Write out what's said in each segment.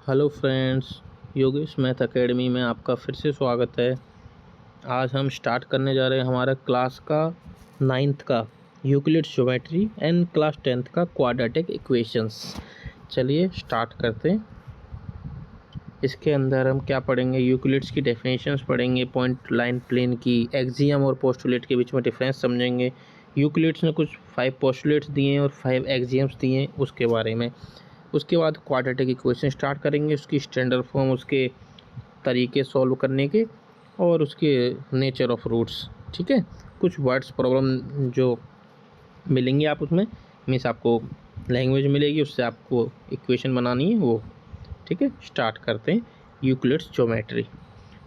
Hello friends, Yogesh math academy में आपका फिर से स्वागत है। आज हम स्टार्ट करने जा रहे हैं हमारा क्लास का 9th का Euclid's geometry and class 10th का क्वाड्रेटिक इक्वेशंस। चलिए स्टार्ट करते हैं। इसके अंदर हम क्या पढ़ेंगे? यूक्लिड्स की डेफिनेशंस पढ़ेंगे, पॉइंट लाइन प्लेन की, एक्सियम और पोस्टुलेट के बीच में डिफरेंस समझेंगे। यूक्लिड्स ने कुछ 5 पोस्टुलेट्स दिए हैं और 5 एक्सियम्स दिए हैं उसके बारे में। उसके बाद क्वाड्रेटिक इक्वेशन स्टार्ट करेंगे, उसकी स्टैंडर्ड फॉर्म, उसके तरीके सॉल्व करने के और उसके नेचर ऑफ रूट्स। ठीक है, कुछ वर्ड्स प्रॉब्लम जो मिलेंगे आप उसमें मीन्स आपको लैंग्वेज मिलेगी, उससे आपको इक्वेशन बनानी है वो। ठीक है, स्टार्ट करते हैं यूक्लिड्स ज्योमेट्री।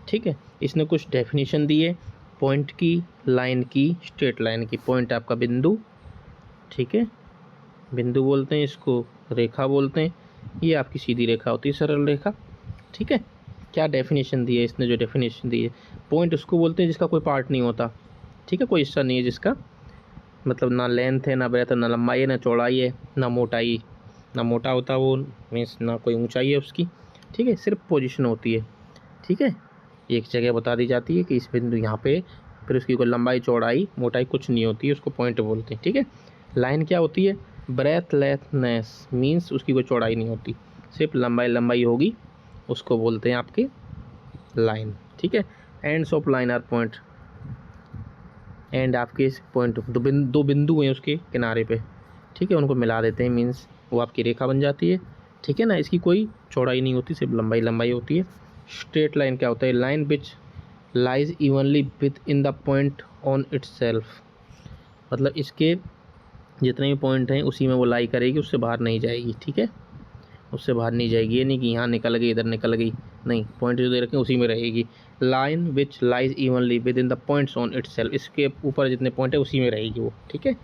ठीक है, इसने कुछ डेफिनेशन दी है पॉइंट की, लाइन की, स्ट्रेट लाइन की। पॉइंट आपका बिंदु, ठीक है, बिंदु बोलते हैं इसको, रेखा बोलते हैं। ये आपकी सीधी रेखा होती है, सरल रेखा। ठीक है, क्या डेफिनेशन दी है इसने? जो डेफिनेशन दी है, पॉइंट उसको बोलते हैं जिसका कोई पार्ट नहीं होता। ठीक है, कोई हिस्सा नहीं है जिसका मतलब ना लेंथ है, ना ब्रेथ है, ना लंबाई है, ना चौड़ाई है, ना मोटाई। ना मोटा होता वो मीन्स ना कोई ऊंचाई है उसकी। ठीक है, सिर्फ पोजीशन होती है। ठीक है, एक जगह बता दी जाती है कि इस बिंदु यहाँ पे, फिर उसकी कोई लंबाई चौड़ाई मोटाई कुछ नहीं होती है, उसको पॉइंट बोलते हैं। ठीक है, लाइन क्या होती है? ब्रेथलेसनेस मीन्स उसकी कोई चौड़ाई नहीं होती, सिर्फ लंबाई होगी, उसको बोलते हैं आपकी लाइन। ठीक है, ends of line are point. And आपके पॉइंट दो बिंदु हैं उसके किनारे पे। ठीक है, उनको मिला देते हैं मीन्स वो आपकी रेखा बन जाती है। ठीक है ना, इसकी कोई चौड़ाई नहीं होती, सिर्फ लंबाई होती है। स्ट्रेट लाइन क्या होता है? Line which lies evenly with in the point on it's self. मतलब इसके जितने भी पॉइंट हैं उसी में वो लाई करेगी, उससे बाहर नहीं जाएगी। ठीक है, उससे बाहर नहीं जाएगी। ये नहीं कि यहाँ निकल गई, इधर निकल गई, नहीं, पॉइंट जो दे रखे हैं उसी में रहेगी। Line which lies evenly within the points on it's self, इसके ऊपर जितने पॉइंट है उसी में रहेगी वो। ठीक है,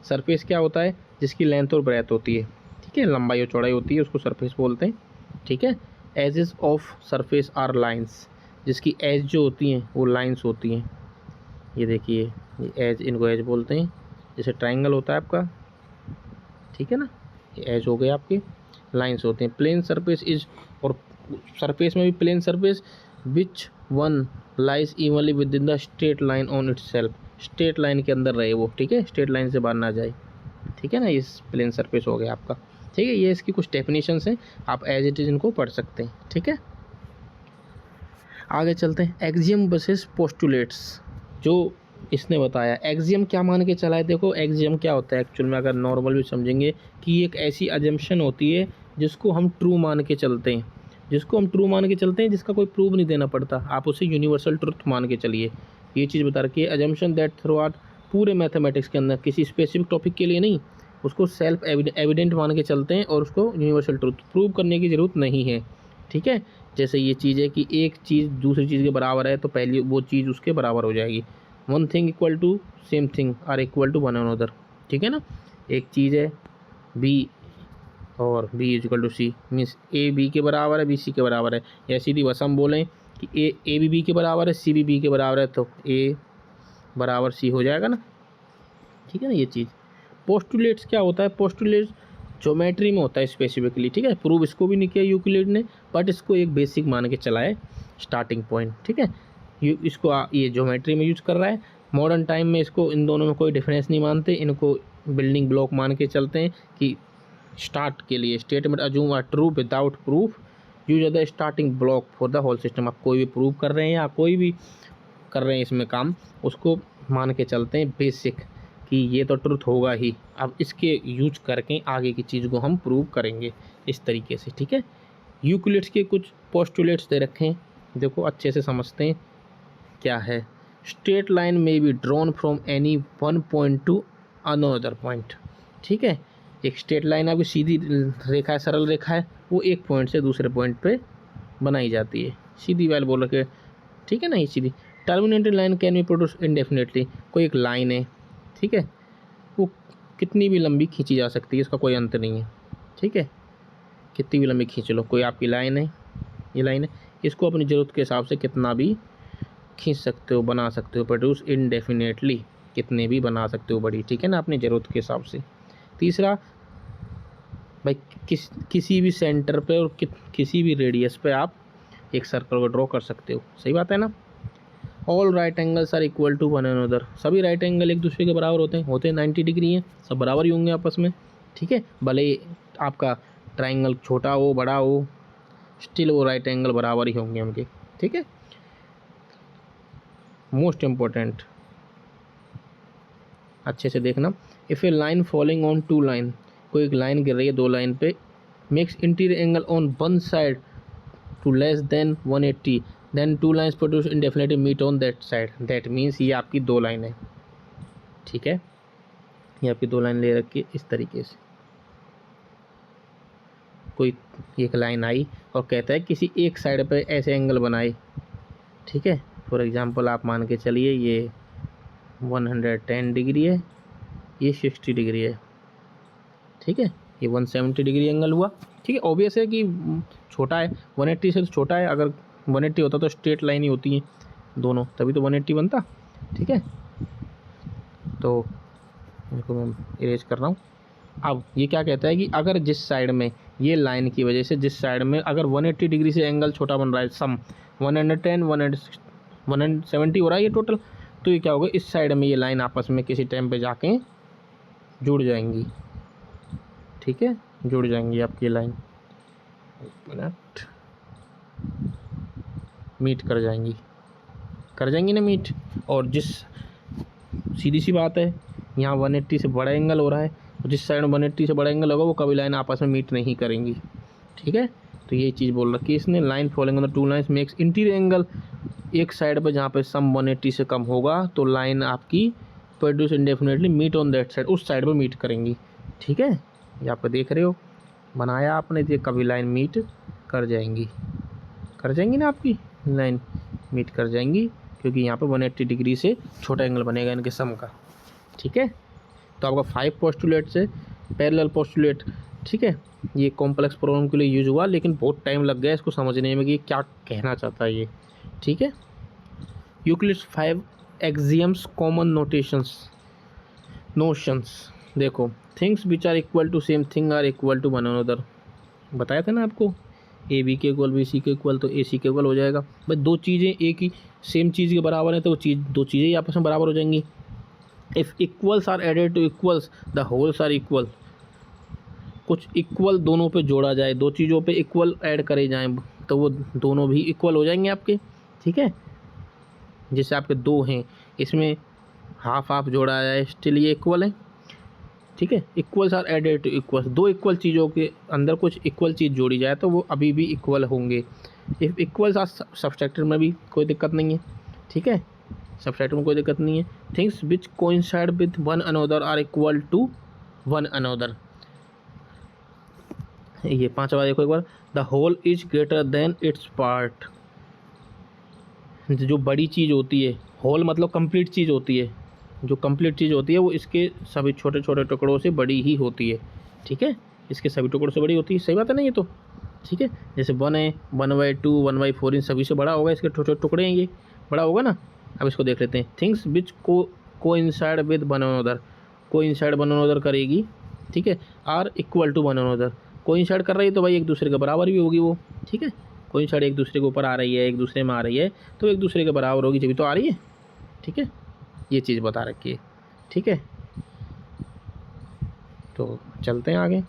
सरफेस क्या होता है? जिसकी लेंथ और ब्रेथ होती है। ठीक है, लंबाई और चौड़ाई होती है, उसको सरफेस बोलते हैं। ठीक है, edges of surface are lines, जिसकी एज जो होती हैं वो लाइन्स होती हैं। ये देखिए, ये एज, इनको एज बोलते हैं। जैसे ट्राइंगल होता है आपका, ठीक है ना, ये एज हो गए आपके, लाइन्स होते हैं। प्लेन सरफेस इज, और सरफेस में भी plane surface which one lies evenly within the straight line on itself, straight line के अंदर रहे वो। ठीक है, स्ट्रेट लाइन से बाहर ना जाए। ठीक है ना, इस प्लेन सरफेस हो गया आपका। ठीक है, ये इसकी कुछ डेफिनेशंस हैं, आप एज इट इज इनको पढ़ सकते हैं। ठीक है, आगे चलते हैं। एक्सियम वर्सेस पोस्टुलेट्स जो इसने बताया। एक्सियम क्या मान के चला है? देखो, एक्सियम क्या होता है एक्चुअल में, अगर नॉर्मल भी समझेंगे कि एक ऐसी अजम्पशन होती है जिसको हम ट्रू मान के चलते हैं, जिसका कोई प्रूव नहीं देना पड़ता, आप उसे यूनिवर्सल ट्रुथ मान के चलिए। ये चीज़ बता रखी है, अजम्पशन दैट थ्रू आउट पूरे मैथमेटिक्स के अंदर, किसी स्पेसिफिक टॉपिक के लिए नहीं, उसको सेल्फ एविडेंट मान के चलते हैं और उसको यूनिवर्सल ट्रुथ प्रूव करने की ज़रूरत नहीं है। ठीक है, जैसे ये चीज़ है कि एक चीज़ दूसरी चीज़ के बराबर है तो पहली वो चीज़ उसके बराबर हो जाएगी। One thing equal to same thing are equal to one another. ठीक है ना, एक चीज़ है बी और B is equal to C, means A B के बराबर है, बी सी के बराबर है। या सीधी बस हम बोलें कि ए भी बी के बराबर है, सी भी बी के बराबर है, तो ए बराबर सी हो जाएगा ना। ठीक है ना, ये चीज़। पोस्टुलेट्स क्या होता है? पोस्टुलेट्स ज्योमेट्री में होता है स्पेसिफिकली। ठीक है, प्रूव इसको भी नहीं किया यूक्लिड ने, बट इसको एक बेसिक मान के चला है, स्टार्टिंग पॉइंट। ठीक है, इसको ये ज्योमेट्री में यूज कर रहा है। मॉडर्न टाइम में इसको, इन दोनों में कोई डिफरेंस नहीं मानते, इनको बिल्डिंग ब्लॉक मान के चलते हैं कि स्टार्ट के लिए statement assume are true without proof, use are the starting block for the whole system. आप कोई भी प्रूव कर रहे हैं या कोई भी कर रहे हैं इसमें काम, उसको मान के चलते हैं बेसिक कि ये तो ट्रुथ होगा ही, अब इसके यूज करके आगे की चीज़ को हम प्रूव करेंगे इस तरीके से। ठीक है, यूक्लिड्स के कुछ पोस्टुलेट्स दे रखे हैं, देखो अच्छे से समझते हैं क्या है। स्ट्रेट लाइन में be drawn from any one point two another point. ठीक है, एक स्ट्रेट लाइन आपकी सीधी रेखा है, सरल रेखा है, वो एक पॉइंट से दूसरे पॉइंट पे बनाई जाती है, सीधी वाल बोल रखे। ठीक है ना, ये सीधी। Terminated line can be produce indefinitely, कोई एक लाइन है, ठीक है, वो कितनी भी लंबी खींची जा सकती है, इसका कोई अंत नहीं है। ठीक है, कितनी भी लंबी खींच लो, कोई आपकी लाइन है, ये लाइन है, इसको अपनी ज़रूरत के हिसाब से कितना भी खींच सकते हो, बना सकते हो, प्रोड्यूस इनडेफिनेटली, कितने भी बना सकते हो बड़ी। ठीक है ना, अपनी ज़रूरत के हिसाब से। तीसरा भाई, किसी भी सेंटर पे और किसी भी रेडियस पे आप एक सर्कल को ड्रॉ कर सकते हो। सही बात है ना। All right angles are equal to one another, सभी राइट एंगल एक दूसरे के बराबर होते हैं 90 डिग्री हैं, सब बराबर ही होंगे आपस में। ठीक है, भले आपका ट्राइंगल छोटा हो बड़ा हो, स्टिल वो राइट एंगल बराबर ही होंगे उनके। ठीक है, मोस्ट इम्पोर्टेंट अच्छे से देखना। If a line falling on two line, कोई एक लाइन गिर रही है दो लाइन पे, makes interior angle on one side to less than 180, then two lines produce indefinitely meet on that side. That means ये आपकी दो लाइन है। ठीक है, ये आपकी दो लाइन ले रखी है इस तरीके से। कोई एक लाइन आई और कहता है किसी एक साइड पे ऐसे एंगल बनाए। ठीक है, फॉर एग्जांपल आप मान के चलिए ये 110 डिग्री है, ये 60 डिग्री है। ठीक है, ये 170 डिग्री एंगल हुआ। ठीक है, ऑब्वियस है कि छोटा है, 180 से तो छोटा है। अगर 180 होता तो स्ट्रेट लाइन ही होती है दोनों, तभी तो 180 बनता। ठीक है, तो इनको मैं इरेज कर रहा हूँ। अब ये क्या कहता है कि अगर जिस साइड में ये लाइन की वजह से जिस साइड में अगर 180 डिग्री से एंगल छोटा बन रहा है, सम 110 170 हो रहा है ये टोटल, तो ये क्या होगा, इस साइड में ये लाइन आपस में किसी टाइम पे जाके जुड़ जाएंगी। ठीक है, जुड़ जाएंगी आपकी लाइन, एक मिनट, मीट कर जाएंगी ना मीट। और जिस सीधी सी बात है, यहाँ 180 से बड़ा एंगल हो रहा है, जिस साइड में 180 से बड़ा एंगल होगा वो कभी लाइन आपस में मीट नहीं करेंगी। ठीक है, तो ये चीज़ बोल रखी है इसने, line following on the two lines makes interior angle, एक साइड पर जहाँ पे सम 180 से कम होगा तो लाइन आपकी produce indefinitely meet on that side, उस साइड पर मीट करेंगी। ठीक है, यहाँ पे देख रहे हो बनाया आपने, ये कभी लाइन मीट कर जाएंगी ना, आपकी लाइन मीट कर जाएंगी क्योंकि यहाँ पे 180 डिग्री से छोटा एंगल बनेगा इनके सम का। ठीक है, तो आपका 5 पोस्टुलेट से पैरेलल पोस्टुलेट। ठीक है, ये कॉम्प्लेक्स प्रॉब्लम के लिए यूज हुआ, लेकिन बहुत टाइम लग गया इसको समझने में कि ये क्या कहना चाहता है ये। ठीक है, यूक्लिड्स 5 एक्सियम्स कॉमन नोशंस। देखो, things which are equal to same thing are equal to one another, बताया था ना आपको, ए बी के इक्वल बी सी के इक्वल तो ए सी के इक्वल हो जाएगा। भाई दो चीज़ें एक ही सेम चीज़ के बराबर है तो वो दो चीज़ें ही आपस में बराबर हो जाएंगी। If equals are added to equals the wholes are equal, कुछ इक्वल दोनों पे जोड़ा जाए, दो चीज़ों पे इक्वल ऐड करे जाएं तो वो दोनों भी इक्वल हो जाएंगे आपके। ठीक है, जैसे आपके दो हैं, इसमें हाफ हाफ जोड़ा जाए स्टिल ये इक्वल है। ठीक है, equals are added to equals, दो इक्वल चीज़ों के अंदर कुछ इक्वल चीज़ जोड़ी जाए तो वो अभी भी इक्वल होंगे। इफ़ इक्वल्स आर सब्सट्रैक्टेड में भी कोई दिक्कत नहीं है। ठीक है, सब्सट्रैक्टेड में कोई दिक्कत नहीं है। Things which coincide with one another are equal to one another. ये पांचवा देखो एक बार, the whole is greater than its part. जो बड़ी चीज़ होती है, होल मतलब कंप्लीट चीज़ होती है, जो कंप्लीट चीज़ होती है वो इसके सभी छोटे छोटे टुकड़ों से बड़ी ही होती है। ठीक है, इसके सभी टुकड़ों से बड़ी होती है। सही बात है ना ये तो। ठीक है, जैसे 1 है, 1/2, 1/4 इन सभी से बड़ा होगा, इसके छोटे छोटे टुकड़े हैं, ये बड़ा होगा ना। अब इसको देख लेते हैं। Things which coincide with one another, coincide one another करेगी। ठीक है, are equal to one another, coincide कर रही है तो भाई एक दूसरे के बराबर भी होगी वो। ठीक है, को इंसाइड एक दूसरे के ऊपर आ रही है, एक दूसरे में आ रही है तो एक दूसरे के बराबर होगी, जब तो आ रही है। ठीक है, ये चीज़ बता रखी है। ठीक है, तो चलते हैं आगे।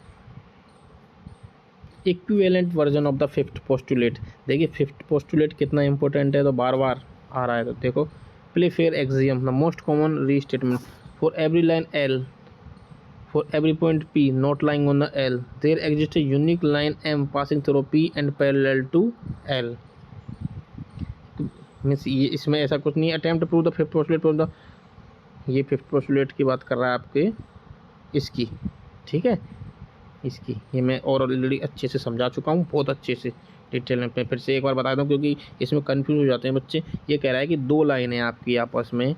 Equivalent version of the fifth postulate. देखिए फिफ्थ पोस्टुलेट कितना इंपॉर्टेंट है, तो बार बार आ रहा है। तो देखो, play fair axiom, the most common restatement for every line L, for every point P not lying on the L, there exists a unique line M passing through P and parallel to L। Means ये इसमें ऐसा कुछ नहीं है। Attempt to prove the fifth postulate from the, ये fifth postulate की बात कर रहा है आपके इसकी। ठीक है, इसकी ये मैं और ऑलरेडी अच्छे से समझा चुका हूँ, बहुत अच्छे से डिटेल में। फिर से एक बार बता दूँ क्योंकि इसमें कन्फ्यूज हो जाते हैं बच्चे। ये कह रहा है कि दो लाइनें आपकी आपस में,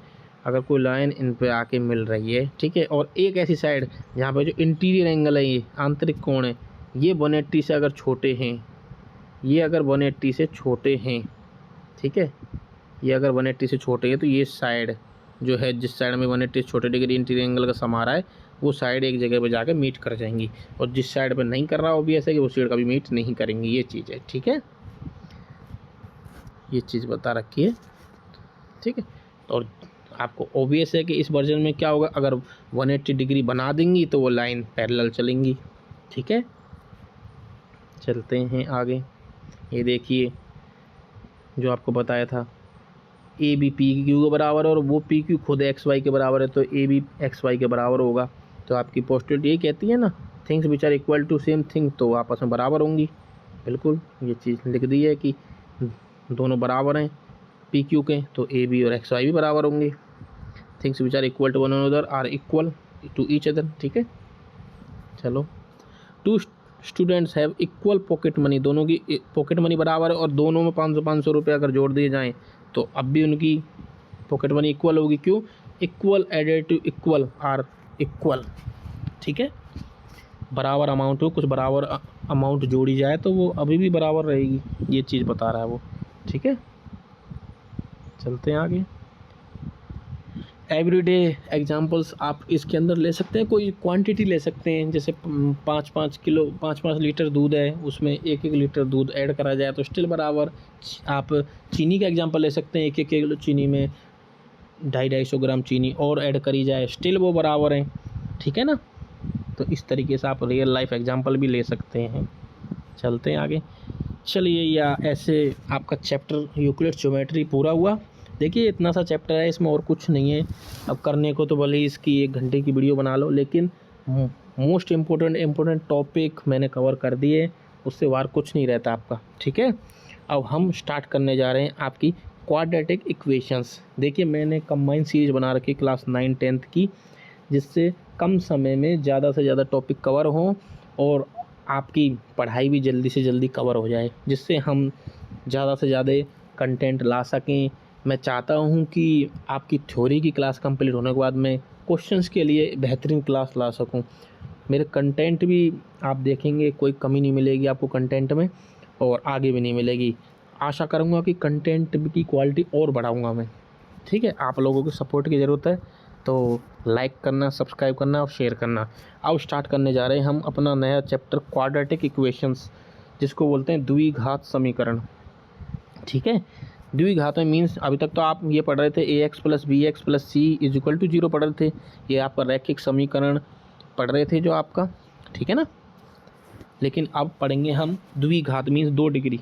अगर कोई लाइन इन पे आके मिल रही है, ठीक है, और एक ऐसी साइड जहाँ पे जो इंटीरियर एंगल है, ये आंतरिक कोण है, ये 180 से अगर छोटे हैं, ये अगर 180 से छोटे हैं, ठीक है, ये अगर 180 से छोटे हैं तो ये साइड जो है, जिस साइड में 180 से छोटे डिग्री इंटीरियर एंगल का समा रहा है, वो साइड एक जगह पे जाकर मीट कर जाएंगी, और जिस साइड पे नहीं कर रहा ऑब्वियस है कि वो साइड कभी मीट नहीं करेंगी, ये चीज़ है। ठीक है, ये चीज़ बता रखी है। ठीक है, और आपको ऑब्वियस है कि इस वर्जन में क्या होगा, अगर 180 डिग्री बना देंगी तो वो लाइन पैरेलल चलेंगी। ठीक है, चलते हैं आगे। ये देखिए जो आपको बताया था, ए बी पी क्यू के बराबर है और वो पी क्यू खुद एक्स वाई के बराबर है, तो ए बी एक्स वाई के बराबर होगा। तो आपकी पोस्टुलेट ये कहती है ना, things which are equal to same thing, तो आपस में बराबर होंगी। बिल्कुल ये चीज़ लिख दी है कि दोनों बराबर हैं पी क्यू के, तो ए बी और एक्स वाई भी बराबर होंगे। Things which are equal to one another are equal to each other. ठीक है, चलो। Two students have equal pocket money, दोनों की पॉकेट मनी बराबर है, और दोनों में 500 रुपये अगर जोड़ दिए जाएँ तो अब भी उनकी पॉकेट मनी इक्वल होगी। क्यों? Equal added to equal are equal. ठीक है, बराबर अमाउंट हो, कुछ बराबर अमाउंट जोड़ी जाए तो वो अभी भी बराबर रहेगी, ये चीज़ बता रहा है वो। ठीक है, चलते हैं आगे। एवरीडे एग्जांपल्स आप इसके अंदर ले सकते हैं, कोई क्वांटिटी ले सकते हैं, जैसे 5-5 लीटर दूध है, उसमें 1-1 लीटर दूध ऐड करा जाए तो स्टिल बराबर। आप चीनी का एग्जांपल ले सकते हैं, 1-1 किलो चीनी में 250-250 ग्राम चीनी और ऐड करी जाए, स्टिल वो बराबर है। ठीक है ना, तो इस तरीके से आप रियल लाइफ एग्जांपल भी ले सकते हैं। चलते हैं आगे। चलिए, या ऐसे आपका चैप्टर यूक्लिड ज्योमेट्री पूरा हुआ। देखिए इतना सा चैप्टर है, इसमें और कुछ नहीं है। अब करने को तो भले ही इसकी 1 घंटे की वीडियो बना लो, लेकिन मोस्ट इम्पोर्टेंट टॉपिक मैंने कवर कर दिए, उससे बाहर कुछ नहीं रहता आपका। ठीक है, अब हम स्टार्ट करने जा रहे हैं आपकी क्वाड्रेटिक इक्वेशंस। देखिए मैंने कंबाइन सीरीज बना रखी क्लास 9-10th की, जिससे कम समय में ज़्यादा से ज़्यादा टॉपिक कवर हों और आपकी पढ़ाई भी जल्दी से जल्दी कवर हो जाए, जिससे हम ज़्यादा से ज़्यादा कंटेंट ला सकें। मैं चाहता हूं कि आपकी थ्योरी की क्लास कंप्लीट होने के बाद मैं क्वेश्चंस के लिए बेहतरीन क्लास ला सकूं। मेरे कंटेंट भी आप देखेंगे, कोई कमी नहीं मिलेगी आपको कंटेंट में, और आगे भी नहीं मिलेगी। आशा करूंगा कि कंटेंट की क्वालिटी और बढ़ाऊंगा मैं। ठीक है, आप लोगों की सपोर्ट की ज़रूरत है, तो लाइक करना, सब्सक्राइब करना और शेयर करना। अब स्टार्ट करने जा रहे हैं हम अपना नया चैप्टर क्वाड्रेटिक इक्वेशंस, जिसको बोलते हैं द्विघात समीकरण। ठीक है, द्विघात में मीन्स अभी तक तो आप ये पढ़ रहे थे ax + bx + c = 0 पढ़ रहे थे, ये आपका रैखिक समीकरण पढ़ रहे थे जो आपका। ठीक है ना, लेकिन अब पढ़ेंगे हम द्विघात मीन्स 2 डिग्री।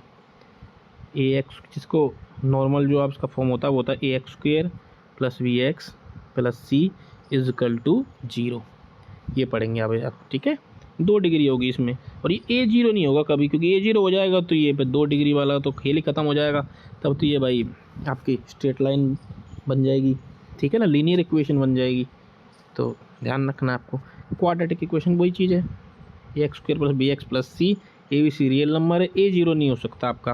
ax, जिसको नॉर्मल जो आप इसका फॉर्म होता है वो होता है ax² + bx + c = 0, ये पढ़ेंगे अब। ठीक है, 2 डिग्री होगी इसमें, और ये a0 नहीं होगा कभी, क्योंकि a0 हो जाएगा तो ये 2 डिग्री वाला तो खेल ही ख़त्म हो जाएगा। तब तो ये भाई आपकी स्ट्रेट लाइन बन जाएगी। ठीक है ना, लीनियर इक्वेशन बन जाएगी। तो ध्यान रखना आपको, क्वाड्रेटिक इक्वेशन वही चीज़ है, ax² + bx + c। abc real number है, a0 नहीं हो सकता आपका,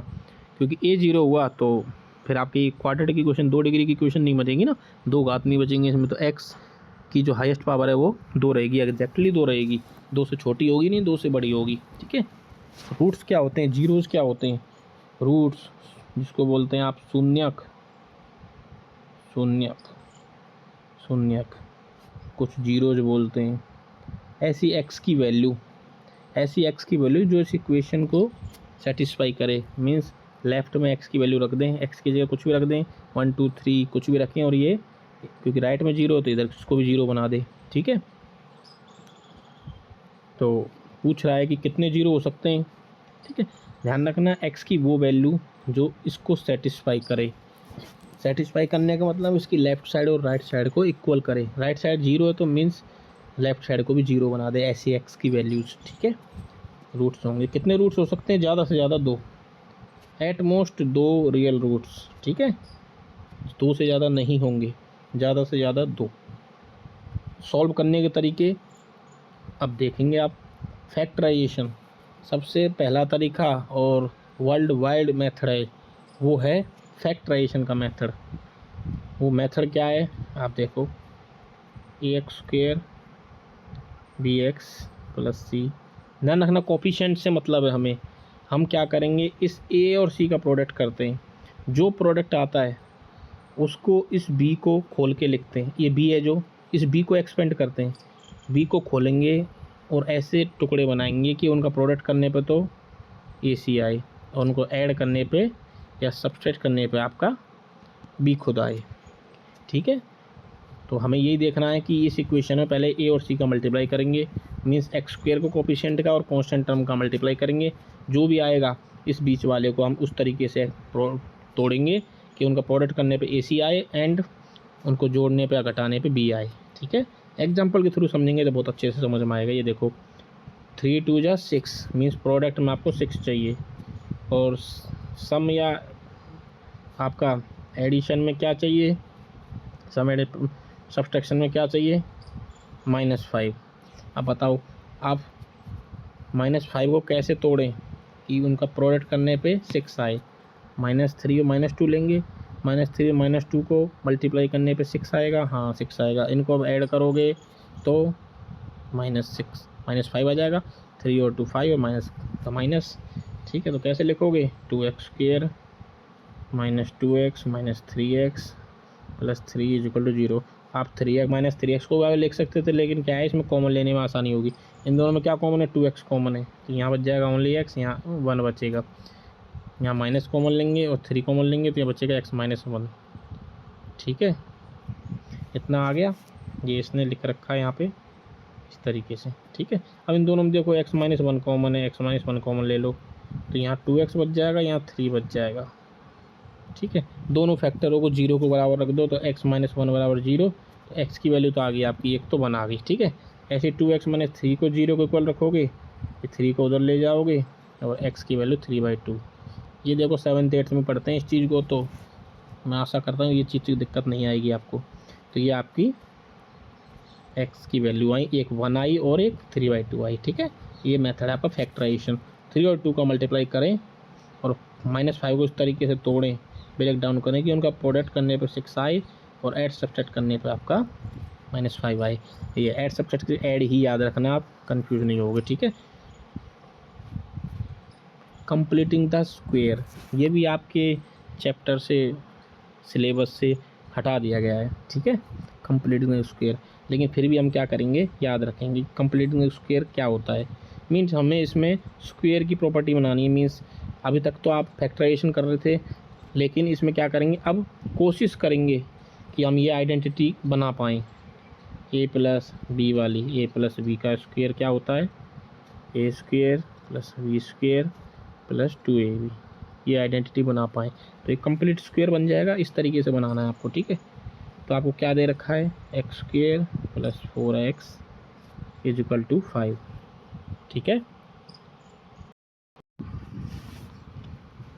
क्योंकि a0 हुआ तो फिर आपकी क्वाड्रेटिक इक्वेशन 2 डिग्री की इक्वेशन नहीं बचेगी ना, 2 घात नहीं बचेंगे इसमें। तो x की जो हाईएस्ट पावर है वो 2 रहेगी, एग्जैक्टली 2 रहेगी, 2 से छोटी होगी नहीं, 2 से बड़ी होगी। ठीक है, रूट्स क्या होते हैं, जीरोज़ क्या होते हैं, रूट्स जिसको बोलते हैं आप शून्यक, कुछ जीरोज बोलते हैं। ऐसी x की वैल्यू जो इस इक्वेशन को सेटिस्फाई करे, मीन्स लेफ्ट में x की वैल्यू रख दें, x की जगह कुछ भी रख दें, 1 2 3 कुछ भी रखें, और ये क्योंकि राइट में 0 तो इधर इसको भी 0 बना दे। ठीक है, तो पूछ रहा है कि कितने 0 हो सकते हैं। ठीक है, ध्यान रखना x की वो वैल्यू जो इसको सेटिस्फाई करे। सेटिस्फाई करने का मतलब इसकी लेफ़्ट साइड और राइट साइड को इक्वल करे। राइट साइड 0 है तो मीन्स लेफ़्ट साइड को भी 0 बना दे, ऐसी x की वैल्यूज़। ठीक है, रूट्स होंगे, कितने रूट्स हो सकते हैं, ज़्यादा से ज़्यादा 2, एट मोस्ट 2 रियल रूट्स। ठीक है, 2 से ज़्यादा नहीं होंगे, ज़्यादा से ज़्यादा 2। सॉल्व करने के तरीके अब देखेंगे आप। फैक्टराइजेशन सबसे पहला तरीका और वर्ल्ड वाइड मेथड है, वो है फैक्टराइजेशन का मेथड। वो मेथड क्या है आप देखो, ax² bx + c। ध्यान रखना कोफिशिएंट से मतलब है हमें, हम क्या करेंगे, इस a और c का प्रोडक्ट करते हैं, जो प्रोडक्ट आता है उसको इस b को खोल के लिखते हैं, ये b है जो, इस b को एक्सपेंड करते हैं, बी को खोलेंगे और ऐसे टुकड़े बनाएंगे कि उनका प्रोडक्ट करने पे तो ए सी आए और उनको ऐड करने पे या सब्सट्रैक्ट करने पे आपका बी खुद आए। ठीक है, तो हमें यही देखना है कि इस इक्वेशन में पहले ए और सी का मल्टीप्लाई करेंगे, मीन्स एक्स स्क्वायर को कोफिशिएंट का और कांस्टेंट टर्म का मल्टीप्लाई करेंगे। जो भी आएगा इस बीच वाले को हम उस तरीके से तोड़ेंगे कि उनका प्रोडक्ट करने पे ए सी आए एंड उनको जोड़ने पे या घटाने पे बी आए। ठीक है, एग्जाम्पल के थ्रू समझेंगे तो बहुत अच्छे से समझ में आएगा। ये देखो 3 2 जा 6 मीन्स प्रोडक्ट में आपको 6 चाहिए और सम या आपका एडिशन में क्या चाहिए, सब्सट्रैक्शन में क्या चाहिए, -5। अब बताओ आप -5 को कैसे तोड़ें कि उनका प्रोडक्ट करने पे 6 आए। -3 और -2 लेंगे, -3 और -2 को मल्टीप्लाई करने पे 6 आएगा। हाँ 6 आएगा। इनको अब ऐड करोगे तो -6 -5 आ जाएगा। 3 और 2 5 और माइनस का माइनस। ठीक है, तो कैसे लिखोगे 2x² -2x -3x + 3 = 0। आप 3x -3x को भी लिख सकते थे, लेकिन क्या है इसमें कॉमन लेने में आसानी होगी। इन दोनों में क्या कॉमन है, 2x कॉमन है, तो यहाँ बच जाएगा ओनली x, यहाँ 1 बचेगा। यहाँ माइनस कॉमन लेंगे और 3 कॉमन लेंगे तो यहाँ बचेगा x - 1। ठीक है, इतना आ गया। ये इसने लिख रखा है यहाँ पे इस तरीके से। ठीक है, अब इन दोनों में देखो x - 1 कॉमन है, x - 1 कॉमन ले लो तो यहाँ 2x बच जाएगा, यहाँ 3 बच जाएगा। ठीक है, दोनों फैक्टरों को 0 को बराबर रख दो तो x - 1 = 0, तो x की वैल्यू तो आ गई आपकी 1 तो 1 आ गई। ठीक है, ऐसे 2x - 3 को 0 के इक्वल रखोगे, ये 3 को उधर ले जाओगे और x की वैल्यू 3/2। ये देखो 7th 8th में पढ़ते हैं इस चीज़ को, तो मैं आशा करता हूँ ये चीज़ की दिक्कत नहीं आएगी आपको। तो ये आपकी x की वैल्यू आई, एक 1 आई और एक 3/2 आई। ठीक है, ये मेथड है आपका फैक्टराइजेशन। 3 और 2 का मल्टीप्लाई करें और -5 को इस तरीके से तोड़ें, ब्रेक डाउन करें कि उनका प्रोडक्ट करने पे 6 आए और ऐड सब्सट्रैक्ट करने पे आपका -5 आए। ये ऐड सब्सट्रैक्ट ऐड ही याद रखना, आप कंफ्यूज नहीं होगे। ठीक है, कंप्लीटिंग द स्क्वायर, ये भी आपके चैप्टर से सिलेबस से हटा दिया गया है। ठीक है, कंप्लीटिंग द स्क्वायर, लेकिन फिर भी हम क्या करेंगे, याद रखेंगे कंप्लीटिंग द स्क्वायर क्या होता है। मीन्स हमें इसमें स्क्वायर की प्रॉपर्टी बनानी है। मीन्स अभी तक तो आप फैक्टराइजेशन कर रहे थे, लेकिन इसमें क्या करेंगे, अब कोशिश करेंगे कि हम ये आइडेंटिटी बना पाएँ। a + b वाली, a + b का स्क्वायर क्या होता है, a² + b² + 2ab, ये आइडेंटिटी बना पाएँ तो एक कंप्लीट स्क्वायर बन जाएगा। इस तरीके से बनाना है आपको। ठीक है, तो आपको क्या दे रखा है, x² + 4x = 5। ठीक है,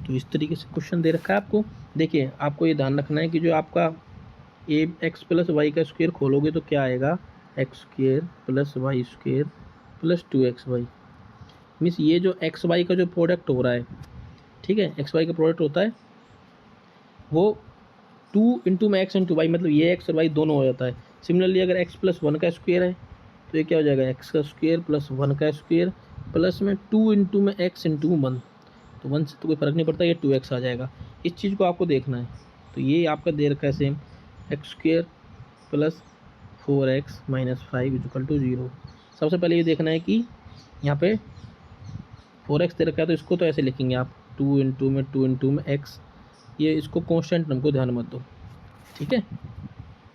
तो इस तरीके से क्वेश्चन दे रखा है आपको। देखिए आपको ये ध्यान रखना है कि जो आपका x + y का स्क्वायर खोलोगे तो क्या आएगा, x² + y² + 2xy। मीन्स ये जो xy का जो प्रोडक्ट हो रहा है, ठीक है, xy का प्रोडक्ट होता है वो 2 × x × y, मतलब ये x और y दोनों हो जाता है। सिमिलरली अगर x + 1 का स्क्वायर है तो ये क्या हो जाएगा, x का स्क्वायर + 1 का स्क्वायर प्लस में 2 × x × 1, तो 1 से तो कोई फ़र्क नहीं पड़ता, ये 2x आ जाएगा। इस चीज़ को आपको देखना है। तो ये आपका दे रखा है सेम, x² + 4x - 5 = 0। सबसे पहले ये देखना है कि यहाँ पे 4x दे रखा है तो इसको तो ऐसे लिखेंगे आप 2 × x, ये इसको कांस्टेंट टर्म को ध्यान मत दो। ठीक है,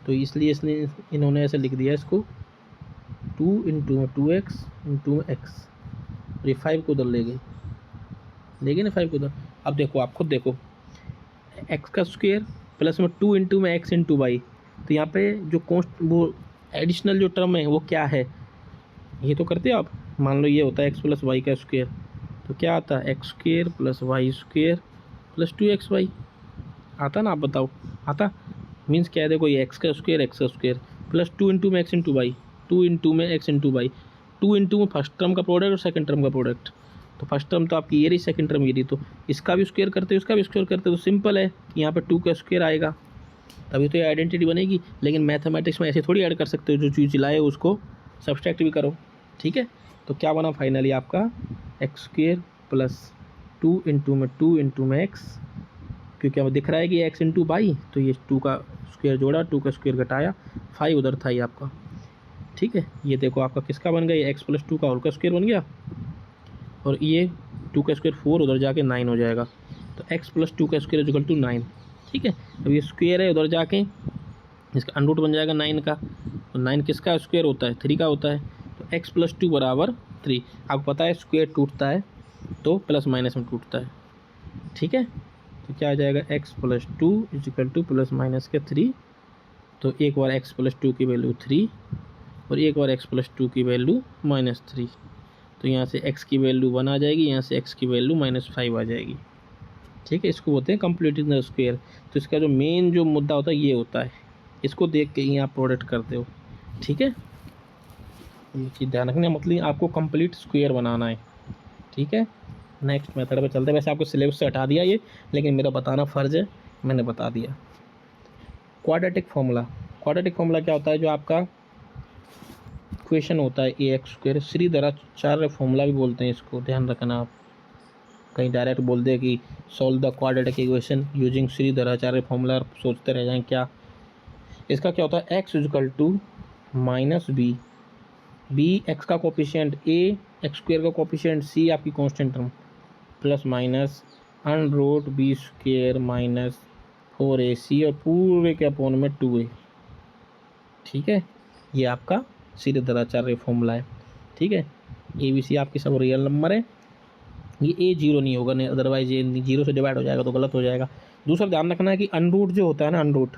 तो इसलिए इन्होंने ऐसे लिख दिया इसको 2 × 2x × x, और ये 5 को उधर ले गए ना 5 को उधर। अब देखो आप खुद देखो, x का स्क्वायर प्लस में 2 × x × y, तो यहाँ पे जो वो एडिशनल जो टर्म है वो क्या है, ये तो करते हो आप। मान लो ये होता है x + y का स्क्वायर, तो क्या आता है, x² + y² + 2xy आता ना, आप बताओ आता। मीन्स क्या है, देखो ये x का square plus 2 × x × y, 2 × x × y, 2 में फर्स्ट टर्म का प्रोडक्ट और सेकंड टर्म का प्रोडक्ट। तो फर्स्ट टर्म तो आपकी ये रही, सेकंड टर्म ये रही, तो इसका भी स्क्वायर करते हो, इसका भी स्क्वायर करते हो, तो सिंपल है कि यहाँ पे 2 का स्क्वायर आएगा, तभी तो ये आइडेंटिटी बनेगी। लेकिन मैथमेटिक्स में ऐसे थोड़ी ऐड कर सकते हो, जो चीज़ लाए उसको सब्सट्रैक्ट भी करो। ठीक है, तो क्या बना फाइनली आपका, x² + 2 × x, क्योंकि हमें दिख रहा है कि x × y, तो ये 2 का स्क्वायर जोड़ा, 2 का स्क्वायर घटाया, 5 उधर था ये आपका, ठीक है, ये देखो आपका किसका बन गया, ये एक्स प्लस टू का होल का स्क्वायर बन गया, और ये 2 का स्क्वायर 4, उधर जाके 9 हो जाएगा। तो एक्स प्लस टू का स्क्वायर इक्वल टू 9। ठीक है, अब ये स्क्वायर है, उधर जाके इसका अंडरूट बन जाएगा 9 का। तो 9 किसका स्क्वायर होता है, 3 का होता है। तो एक्स प्लस टू बराबर 3। आपको पता है स्क्वायर टूटता है तो प्लस माइनस में टूटता है। ठीक है, तो क्या आ जाएगा, x plus two is equal two plus minus के 3। तो एक बार एक्स प्लस टू की वैल्यू 3 और एक बार एक्स प्लस टू की वैल्यू -3। तो यहाँ से x की वैल्यू 1 आ जाएगी, यहाँ से x की वैल्यू -5 आ जाएगी। ठीक है, इसको बोलते हैं कंप्लीटिंग द स्क्वायर। तो इसका जो मेन जो मुद्दा होता है ये होता है, इसको देख के ही आप प्रोडक्ट करते हो। ठीक है, ये चीज़ ध्यान रखना, मतलब आपको कंप्लीट स्क्वायर बनाना है। ठीक है, नेक्स्ट मेथड पे चलते हैं। वैसे आपको सिलेबस से हटा दिया ये, लेकिन मेरा बताना फ़र्ज़ है, मैंने बता दिया। क्वाड्रेटिक फार्मूला, क्वाड्रेटिक फार्मूला क्या होता है, जो आपका इक्वेशन होता है ए एक्स स्क्वायर, श्रीधराचार्य फार्मूला भी बोलते हैं इसको, ध्यान रखना। आप कहीं डायरेक्ट बोल दे कि solve the quadratic equation using Shridharacharya formula, सोचते रह जाएं क्या। इसका क्या होता है, X equal to minus B, B X का कोफिशिएंट, ए एक्स स्क्वायर का कोफिशिएंट, सी आपकी constant term, plus minus under root B square minus 4ac और पूरे के अपोन में 2a। ठीक है, ये आपका श्रीधराचार्य फॉर्मूला है। ठीक है, ए बी सी आपकी सब रियल नंबर है, ये ए जीरो नहीं होगा, नहीं अदरवाइज ये जीरो से डिवाइड हो जाएगा तो गलत हो जाएगा। दूसरा ध्यान रखना है कि अनरूट जो होता है ना, अनरूट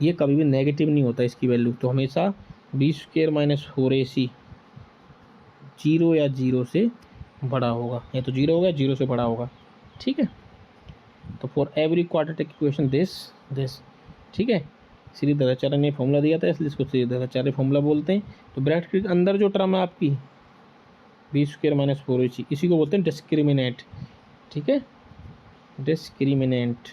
ये कभी भी नेगेटिव नहीं होता इसकी वैल्यू, तो हमेशा B square minus 4ac zero या जीरो से बड़ा होगा, या तो जीरो होगा, जीरो से बड़ा होगा। ठीक है, तो for every quadratic equation this. ठीक है, श्रीधराचार्य ने फॉर्मूला दिया था इसलिए इसको श्रीधराचार्य फॉर्मूला बोलते हैं। तो ब्रैकेट के अंदर जो टर्म है आपकी बी स्क्वायर माइनस 4ac, इसी को बोलते हैं डिस्क्रिमिनेंट। ठीक है, डिस्क्रिमिनेंट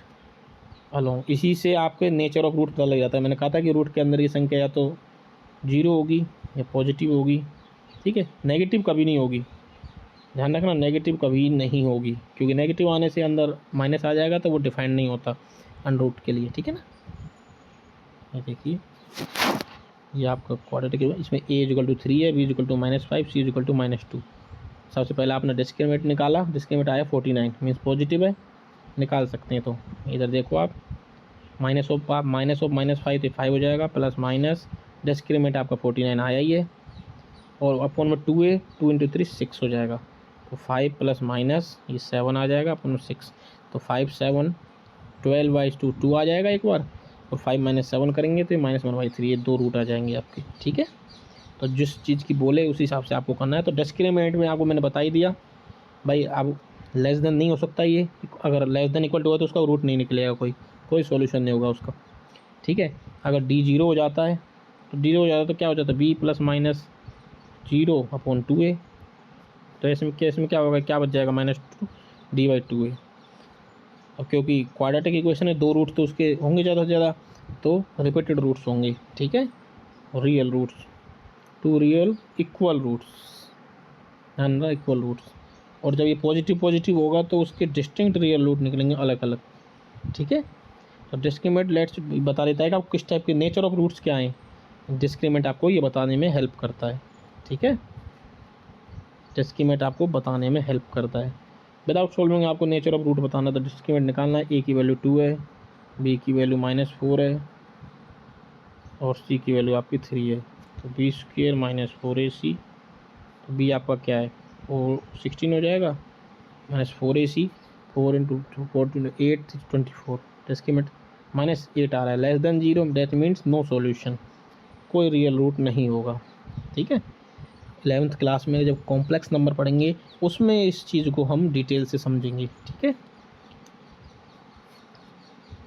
अलोंग, इसी से आपके नेचर ऑफ रूट पता लग जाता है। मैंने कहा था कि रूट के अंदर की संख्या या तो जीरो होगी या पॉजिटिव होगी। ठीक है, नेगेटिव कभी नहीं होगी, ध्यान रखना, नेगेटिव कभी नहीं होगी, क्योंकि नेगेटिव आने से अंदर माइनस आ जाएगा तो वो डिफाइंड नहीं होता अनरूट के लिए। ठीक है ना, ये देखिए, ये आपका क्वाड्रेटिक है, इसमें a इक्वल टू 3 है, b equal to -5, c equal to -2। सबसे पहले आपने डिस्क्रिमिनेंट निकाला, डिस्क्रिमिनेंट आया 49, मीन्स पॉजिटिव है, निकाल सकते हैं। तो इधर देखो आप, माइनस ऑफ -5 तो 5 हो जाएगा, प्लस माइनस डिस्क्रिमिनेंट आपका 49 आया ही है, और अपॉन में 2a, 2 × 3 6 हो जाएगा। तो 5 प्लस माइनस ये 7 आ जाएगा, अपॉन में 6, तो 5 7 12/2 2 आ जाएगा एक बार, और 5 - 7 करेंगे तो ये -1/3, ये 2 रूट आ जाएंगे आपके। ठीक है, तो जिस चीज़ की बोले उस हिसाब से आपको करना है। तो डिस्क्रिमिनेंट में आपको मैंने बता ही दिया भाई, अब लेस देन नहीं हो सकता, ये अगर लेस देन इक्वल टू है तो उसका रूट नहीं निकलेगा, कोई सॉल्यूशन नहीं होगा उसका। ठीक है, अगर डी जीरो हो जाता है तो क्या हो जाता है, B plus minus 0 upon 2a। तो इसमें क्या होगा, क्या बच जाएगा, -2 d/2a। अब क्योंकि क्वाड्रेटिक इक्वेशन है, 2 रूट तो उसके होंगे ज़्यादा से ज़्यादा, तो रिपीटेड रूट्स होंगे। ठीक है, real roots, 2 real equal roots, ध्यान रहा, इक्वल रूट्स। और जब ये पॉजिटिव होगा तो उसके डिस्टिंक्ट रियल रूट निकलेंगे अलग अलग। ठीक है, तो डिस्क्रिमिनेंट लेट्स बता देता है कि आपको किस टाइप के नेचर ऑफ रूट्स क्या हैं, डिस्क्रिमिनेंट आपको ये बताने में हेल्प करता है। ठीक है, डिस्क्रिमिनेंट आपको बताने में हेल्प करता है। विदाउट सॉल्विंग आपको नेचर ऑफ रूट बताना, तो डिस्क्रिमिनेंट निकालना है। ए की वैल्यू 2 है, बी की वैल्यू -4 है, और सी की वैल्यू आपकी 3 है। तो बी स्क्वायर माइनस 4ac, तो बी आपका क्या है, 16 हो जाएगा, -4ac, 4 × 4 × 8 24। डिस्क्रिमिनेंट -8 आ रहा है, less than 0, that means no solution, कोई रियल रूट नहीं होगा। ठीक है, 11th क्लास में जब कॉम्प्लेक्स नंबर पढ़ेंगे उसमें इस चीज़ को हम डिटेल से समझेंगे। ठीक है,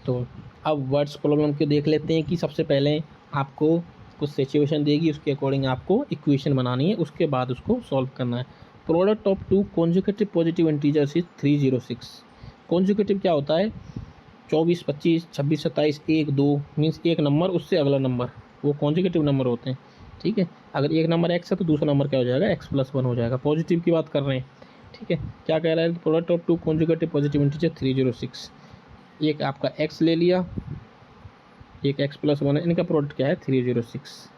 तो अब वर्ड्स प्रॉब्लम के देख लेते हैं कि सबसे पहले आपको कुछ सिचुएशन देगी, उसके अकॉर्डिंग आपको इक्वेशन बनानी है, उसके बाद उसको सॉल्व करना है। Product of 2 conjugative positive integers is 306। Conjugative क्या होता है, 24 25 26 27 1 2 मीन्स एक नंबर उससे अगला नंबर, वो कॉन्जुगेटिव नंबर होते हैं। ठीक है, अगर एक नंबर x है तो दूसरा नंबर क्या हो जाएगा, x+1 हो जाएगा। पॉजिटिव की बात कर रहे हैं। ठीक है, क्या कह रहा है, product of 2 conjugative positive integer 306। एक आपका x ले लिया, एक x+1 है, इनका प्रोडक्ट क्या है 306।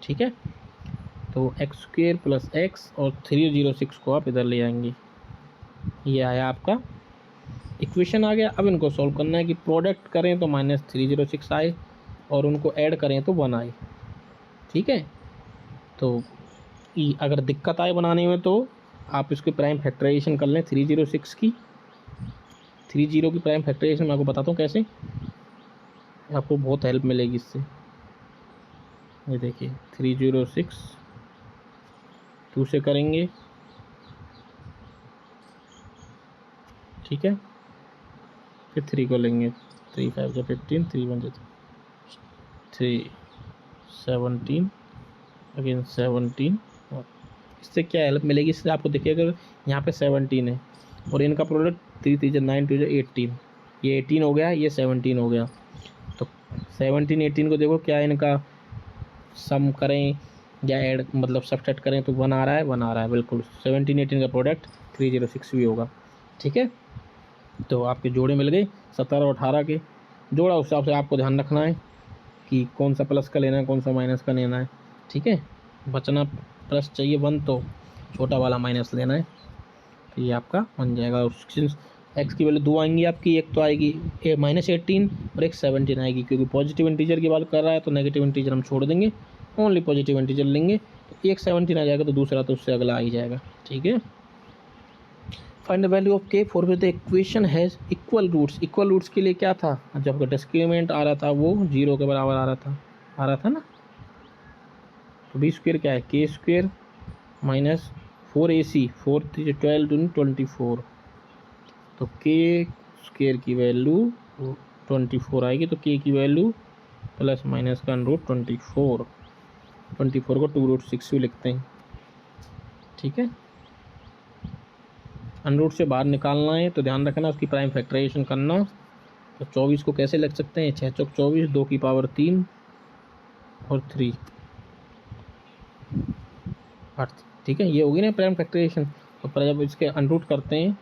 ठीक है। तो एक्स स्क्वेयर प्लस एक्स और 306 को आप इधर ले आएंगे। ये आया आपका इक्वेशन आ गया। अब इनको सॉल्व करना है कि प्रोडक्ट करें तो -306 आए और उनको ऐड करें तो 1 आए। ठीक है। तो अगर दिक्कत आए बनाने में तो आप इसके प्राइम फैक्टराइजेशन कर लें 306 की। 30 की प्राइम फैक्टराइजेशन मैं आपको बताता हूँ कैसे, आपको बहुत हेल्प मिलेगी इससे। ये देखिए 306 2 से करेंगे, ठीक है। फिर 3 को लेंगे, 3 5 जो 15, 3 1 जो 3 17 अगेन 17। और इससे क्या हेल्प मिलेगी, इससे आपको देखिए अगर यहाँ पे 17 है और इनका प्रोडक्ट 3 3 9 2 18, ये 18 हो गया, ये 17 हो गया। तो 17 18 को देखो क्या इनका सम करें या ऐड मतलब सब्सट्रैक्ट करें तो 1 आ रहा है, 1 आ रहा है बिल्कुल। 17 18 का प्रोडक्ट 306 भी होगा। ठीक है। तो आपके जोड़े मिल गए 17 और 18 के जोड़ा। उस हिसाब से आपको ध्यान रखना है कि कौन सा प्लस का लेना है, कौन सा माइनस का लेना है। ठीक है। बचना प्लस चाहिए 1 तो छोटा वाला माइनस लेना है। तो ये आपका बन जाएगा। और एक्स की वैल्यू 2 आएंगी आपकी, एक तो आएगी -18 और एक 17 आएगी, क्योंकि पॉजिटिव इंटीजर की बात कर रहा है तो नेगेटिव इंटीजर हम छोड़ देंगे, ओनली पॉजिटिव इंटीजर लेंगे। तो एक 17 आ जाएगा तो दूसरा तो उससे अगला आ ही जाएगा। ठीक है। Find the value of K for which the equation has equal roots. Equal roots के लिए क्या था, जब आपका डिस्क्रिमिनेंट आ रहा था वो 0 के बराबर आ रहा था ना। तो बी स्क्वेयर क्या है, के स्क्वेयर माइनस 4ac, 4 3 12 2 24। तो के स्क्वेयर की वैल्यू 24 आएगी, तो के की वैल्यू प्लस माइनस का √24। 24 को 2√6 भी लिखते हैं। ठीक है। √ से बाहर निकालना है तो ध्यान रखना उसकी प्राइम फैक्टराइजेशन करना। तो 24 को कैसे लिख सकते हैं, 6 चौक 24, 2 की पावर 3 और 3 8। ठीक है। ये होगी ना प्राइम फैक्टराइजेशन। तो जब इसके √ करते हैं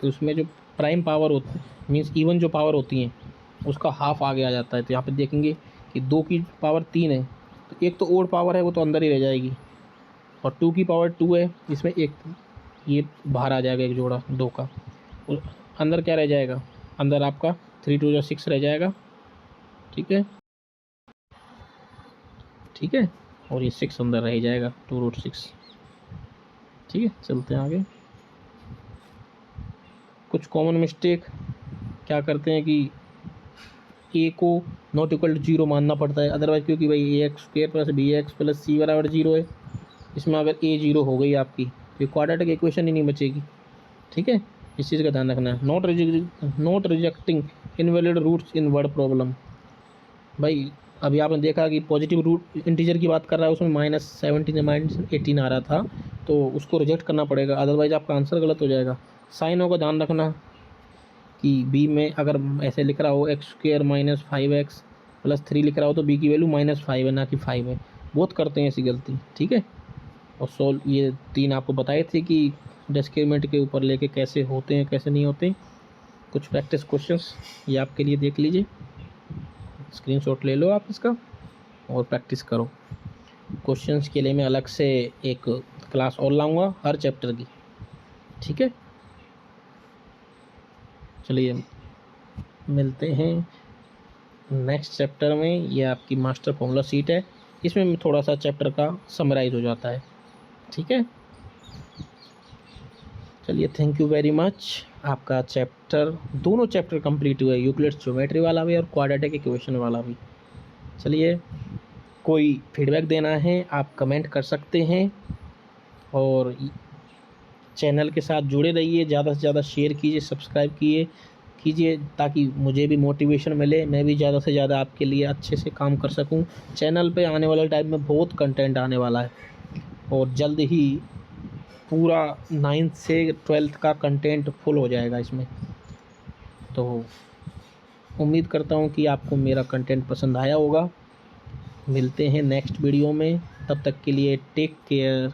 तो उसमें जो प्राइम पावर होती है मीन्स इवन जो पावर होती हैं उसका हाफ आगे आ जाता है। तो यहाँ पे देखेंगे कि 2 की पावर 3 है तो एक तो ओड पावर है वो तो अंदर ही रह जाएगी, और 2 की पावर 2 है इसमें एक ये बाहर आ जाएगा, एक जोड़ा 2 का। और अंदर क्या रह जाएगा, अंदर आपका 3 2 6 रह जाएगा। ठीक है। ठीक है। और ये 6 अंदर रह जाएगा 2√6। ठीक है। चलते हैं आगे। कुछ कॉमन मिस्टेक क्या करते हैं कि ए को नॉट इक्वल टू 0 मानना पड़ता है, अदरवाइज क्योंकि भाई a² plus bx plus c बराबर 0 है। इसमें अगर a 0 हो गई आपकी तो क्वाड्रेटिक इक्वेशन ही नहीं बचेगी। ठीक है। इस चीज़ का ध्यान रखना है। Not rejecting invalid roots in word problem. भाई अभी आपने देखा कि पॉजिटिव रूट इंटीजर की बात कर रहा है, उसमें -17 या -18 आ रहा था तो उसको रिजेक्ट करना पड़ेगा, अदरवाइज आपका आंसर गलत हो जाएगा। साइनों का ध्यान रखना कि बी में अगर ऐसे लिख रहा हो x² - 5x + 3 लिख रहा हो तो बी की वैल्यू -5 है ना कि 5 है। बहुत करते हैं ऐसी गलती। ठीक है। और सोल्व ये 3 आपको बताए थे कि डिस्क्रिमिनेंट के ऊपर लेके कैसे होते हैं कैसे नहीं होते। कुछ प्रैक्टिस क्वेश्चंस ये आपके लिए देख लीजिए, स्क्रीनशॉट ले लो आप इसका और प्रैक्टिस करो। क्वेश्चंस के लिए मैं अलग से एक क्लास और लाऊंगा हर चैप्टर की। ठीक है। चलिए मिलते हैं नेक्स्ट चैप्टर में। ये आपकी मास्टर फॉर्मूला शीट है, इसमें थोड़ा सा चैप्टर का समराइज हो जाता है। ठीक है। चलिए थैंक यू वेरी मच। आपका चैप्टर दोनों चैप्टर कंप्लीट हुए, यूक्लिड्स ज्योमेट्री वाला भी और क्वाड्रेटिक इक्वेशन वाला भी। चलिए कोई फीडबैक देना है आप कमेंट कर सकते हैं, और चैनल के साथ जुड़े रहिए, ज़्यादा से ज़्यादा शेयर कीजिए, सब्सक्राइब कीजिए ताकि मुझे भी मोटिवेशन मिले, मैं भी ज़्यादा से ज़्यादा आपके लिए अच्छे से काम कर सकूं। चैनल पे आने वाले टाइम में बहुत कंटेंट आने वाला है और जल्द ही पूरा 9th से 12th का कंटेंट फुल हो जाएगा इसमें। तो उम्मीद करता हूं कि आपको मेरा कंटेंट पसंद आया होगा। मिलते हैं नेक्स्ट वीडियो में, तब तक के लिए टेक केयर।